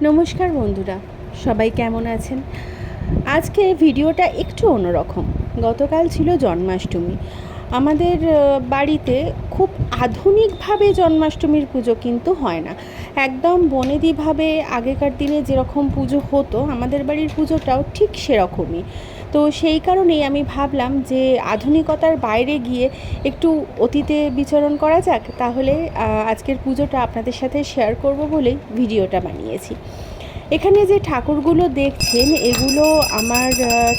নমস্কার বন্ধুরা, সবাই কেমন আছেন? আজকে ভিডিওটা একটু অন্যরকম। গতকাল ছিল জন্মাষ্টমী। আমাদের বাড়িতে খুব আধুনিকভাবে জন্মাষ্টমীর পুজো কিন্তু হয় না। একদম বনেদিভাবে আগেকার দিনে যেরকম পুজো হতো, আমাদের বাড়ির পুজোটাও ঠিক সেরকমই। তো সেই কারণেই আমি ভাবলাম যে আধুনিকতার বাইরে গিয়ে একটু অতীতে বিচরণ করা যাক। তাহলে আজকের পুজোটা আপনাদের সাথে শেয়ার করব বলেই ভিডিওটা বানিয়েছি। এখানে যে ঠাকুরগুলো দেখছেন, এগুলো আমার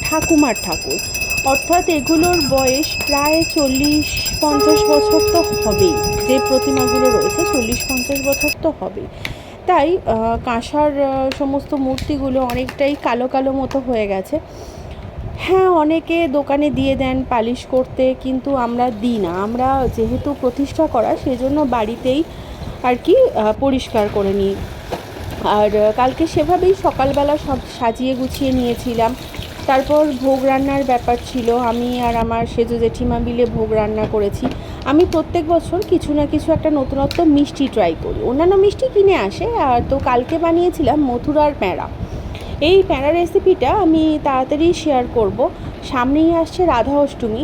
ঠাকুমার ঠাকুর। অর্থাৎ এগুলোর বয়স প্রায় 40-50 বছর তো হবেই। যে প্রতিমাগুলো রয়েছে 40-50 বছর তো হবেই। তাই কাঁসার সমস্ত মূর্তিগুলো অনেকটাই কালো কালো মতো হয়ে গেছে। হ্যাঁ, অনেকে দোকানে দিয়ে দেন পালিশ করতে, কিন্তু আমরা দিই না। আমরা যেহেতু প্রতিষ্ঠা করা, সেজন্য বাড়িতেই আর কি পরিষ্কার করে নিই। আর কালকে সেভাবেই সকালবেলা সব সাজিয়ে গুছিয়ে নিয়েছিলাম। তারপর ভোগ রান্নার ব্যাপার ছিল। আমি আর আমার সেজো জেঠিমা মিলে ভোগ রান্না করেছি। আমি প্রত্যেক বছর কিছু না কিছু একটা নতুনত্ব মিষ্টি ট্রাই করি। অন্যান্য মিষ্টি কিনে আসে, আর তো কালকে বানিয়েছিলাম মথুরার প্যাঁড়া। এই প্যাঁড়া রেসিপিটা আমি তাড়াতাড়ি শেয়ার করব। সামনেই আসছে রাধা অষ্টমী,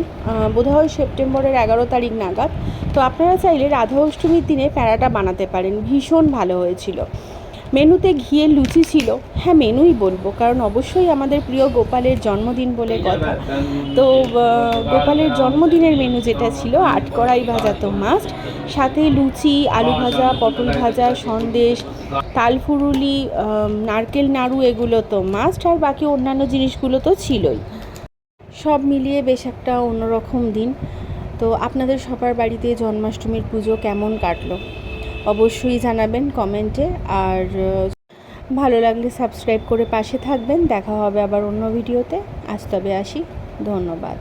বোধহয় সেপ্টেম্বরের 11 তারিখ নাগাদ। তো আপনারা চাইলে রাধা অষ্টমীর দিনে প্যাঁড়াটা বানাতে পারেন, ভীষণ ভালো হয়েছিল। মেনুতে ঘিয়ের লুচি ছিল। হ্যাঁ, মেনুই বলবো, কারণ অবশ্যই আমাদের প্রিয় গোপালের জন্মদিন বলে কথা। তো গোপালের জন্মদিনের মেনু যেটা ছিল, আটকড়াই ভাজা তো মাস্ট, সাথে লুচি, আলু ভাজা, পটল ভাজা, সন্দেশ, তালফুরুলি, নারকেল নাড়ু, এগুলো তো মাস্ট। আর বাকি অন্যান্য জিনিসগুলো তো ছিলই। সব মিলিয়ে বেশ একটা অন্যরকম দিন। তো আপনাদের সবার বাড়িতে জন্মাষ্টমীর পুজো কেমন কাটলো অবশ্যই জানাবেন কমেন্টে। আর ভালো লাগলে সাবস্ক্রাইব করে পাশে থাকবেন। দেখা হবে আবার অন্য ভিডিওতে। আজ তবে আসি, ধন্যবাদ।